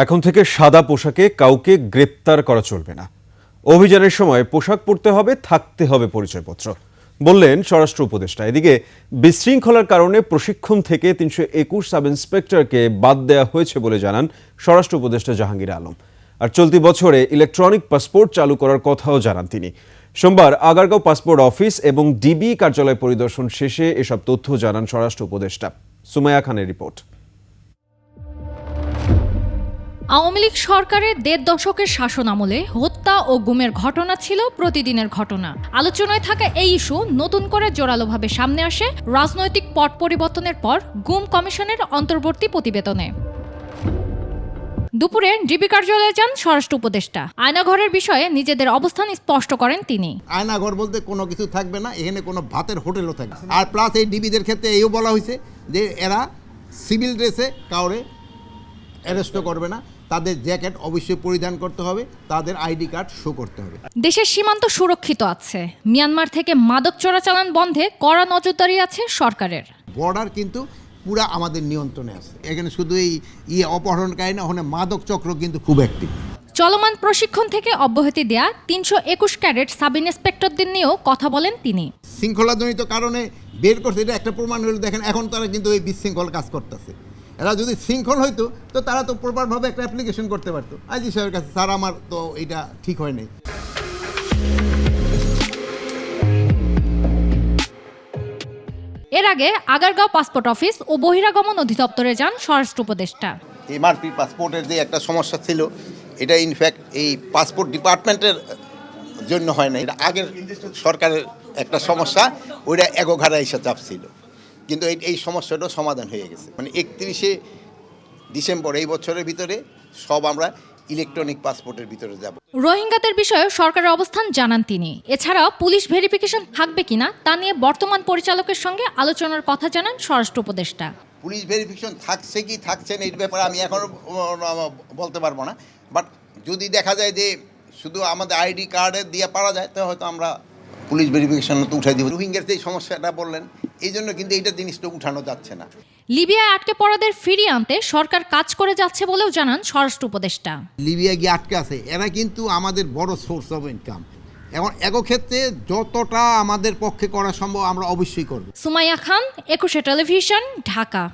এখন থেকে সাদা পোশাকে কাউকে গ্রেপ্তার করা চলবে না। অভিযানের সময় পোশাক পরতে হবে, থাকতে হবে পরিচয়পত্র, বললেন স্বরাষ্ট্র উপদেষ্টা। এদিকে বিশৃঙ্খলার কারণে প্রশিক্ষণ থেকে ৩২১ সাব ইন্সপেক্টরকে বাদ দেওয়া হয়েছে বলে জানান স্বরাষ্ট্র উপদেষ্টা জাহাঙ্গীর আলম। আর চলতি বছরে ইলেকট্রনিক পাসপোর্ট চালু করার কথাও জানান তিনি। সোমবার আগারগাঁও পাসপোর্ট অফিস এবং ডিবি কার্যালয় পরিদর্শন শেষে এসব তথ্য জানান স্বরাষ্ট্র উপদেষ্টা। সুমাইয়া খানের রিপোর্ট। আওয়ামী লীগ সরকারের ১.৫ দশকের শাসন আমলে হত্যা ও গুমের ঘটনা ছিল প্রতিদিনের ঘটনা। আলোচনায় থাকা এই ইস্যু নতুন করে জোরালোভাবে সামনে আসে রাজনৈতিক পট পরিবর্তনের পর গুম কমিশনের অন্তর্বর্তী প্রতিবেদনে। দুপুরে ডিবি কার্যালয়ে যান স্বরাষ্ট্র উপদেষ্টা। আয়নাঘরের বিষয়ে নিজেদের অবস্থান স্পষ্ট করেন তিনি। আয়নাঘর বলতে কোনো কিছু থাকবে না, এখানে কোনো ভাতের হোটেলও থাকবে। আর প্লাস এই ডিবিদের ক্ষেত্রে এইও বলা হয়েছে যে এরা সিভিল ড্রেসে কাউরে অ্যারেস্টও করবে না, তাদের জ্যাকেট অবশ্যই পরিধান করতে হবে, তাদের আইডি কার্ড শো করতে হবে। দেশের সীমান্ত সুরক্ষিত আছে। মিয়ানমার থেকে মাদক চোরাচালান বন্ধে কড়া নজরদারি আছে সরকারের। বর্ডার কিন্তু পুরা আমাদের নিয়ন্ত্রণে আছে। এখানে শুধু এই অপহরণকারী না, ওখানে মাদক চক্র কিন্তু খুব অ্যাক্টিভ। চলমান প্রশিক্ষণ থেকে অব্যাহতি দেয়া ৩২১ ক্যাডেট সাব ইন্সপেক্টরদের নিয়েও কথা বলেন তিনি। শৃঙ্খলাজনিত কারণে বের করছে, এটা একটা প্রমাণ হলো। দেখেন এখন তারা কিন্তু এই বিশৃঙ্খল কাজ করতেছে। এরা যদি শৃঙ্খল হইতো তো তারা তো প্রপারভাবে একটা অ্যাপ্লিকেশন করতে পারতো আইজি সাহেবের কাছে, স্যার আমার তো এটা ঠিক হয় নাই। এর আগে আগারগাঁও পাসপোর্ট অফিস ও বহিরাগমন অধিদপ্তরে যান স্বরাষ্ট্র উপদেষ্টা। এমআরপি পাসপোর্টের যে একটা সমস্যা ছিল, এটা ইনফ্যাক্ট এই পাসপোর্ট ডিপার্টমেন্টের জন্য হয় না, এটা আগের সরকারের একটা সমস্যা, ওইটা এগোঘাড়া এসে চাপ ছিল। কিন্তু এই সমস্যাটা সমাধান হয়ে গেছে। মানে 31শে ডিসেম্বর এই বছরের ভিতরে সব আমরা ইলেকট্রনিক পাসপোর্টের ভিতরে যাব। রোহিঙ্গাদের বিষয়ে সরকারের অবস্থান জানান তিনি। এছাড়া পুলিশ ভেরিফিকেশন থাকবে কিনা তা নিয়ে বর্তমান পরিচালকের সঙ্গে আলোচনার কথা জানান স্বরাষ্ট্র উপদেষ্টা। পুলিশ ভেরিফিকেশন থাকছে কি থাকছে না এই ব্যাপারে আমি এখনও বলতে পারবো না, বাট যদি দেখা যায় যে শুধু আমাদের আইডি কার্ডে দিয়ে পারা যায় তো হয়তো আমরা পুলিশ ভেরিফিকেশন তো উঠাই দিব। রোহিঙ্গার যে সমস্যাটা বললেন, এই জন্য কিন্তু এইটা জিনিসটা উঠানো যাচ্ছে না। লিবিয়ায় আটকে পড়াদের ফিরিয়ে আনতে সরকার কাজ করে যাচ্ছে বলেও জানান স্বরাষ্ট্র উপদেষ্টা। লিবিয়া গিয়ে আটকে আছে, এরা কিন্তু আমাদের বড় সোর্স অফ ইনকাম। এখন ক্ষেত্রে যতটা আমাদের পক্ষে করা সম্ভব আমরা অবশ্যই করব। সুমাইয়া খান, ২১শে টেলিভিশন, ঢাকা।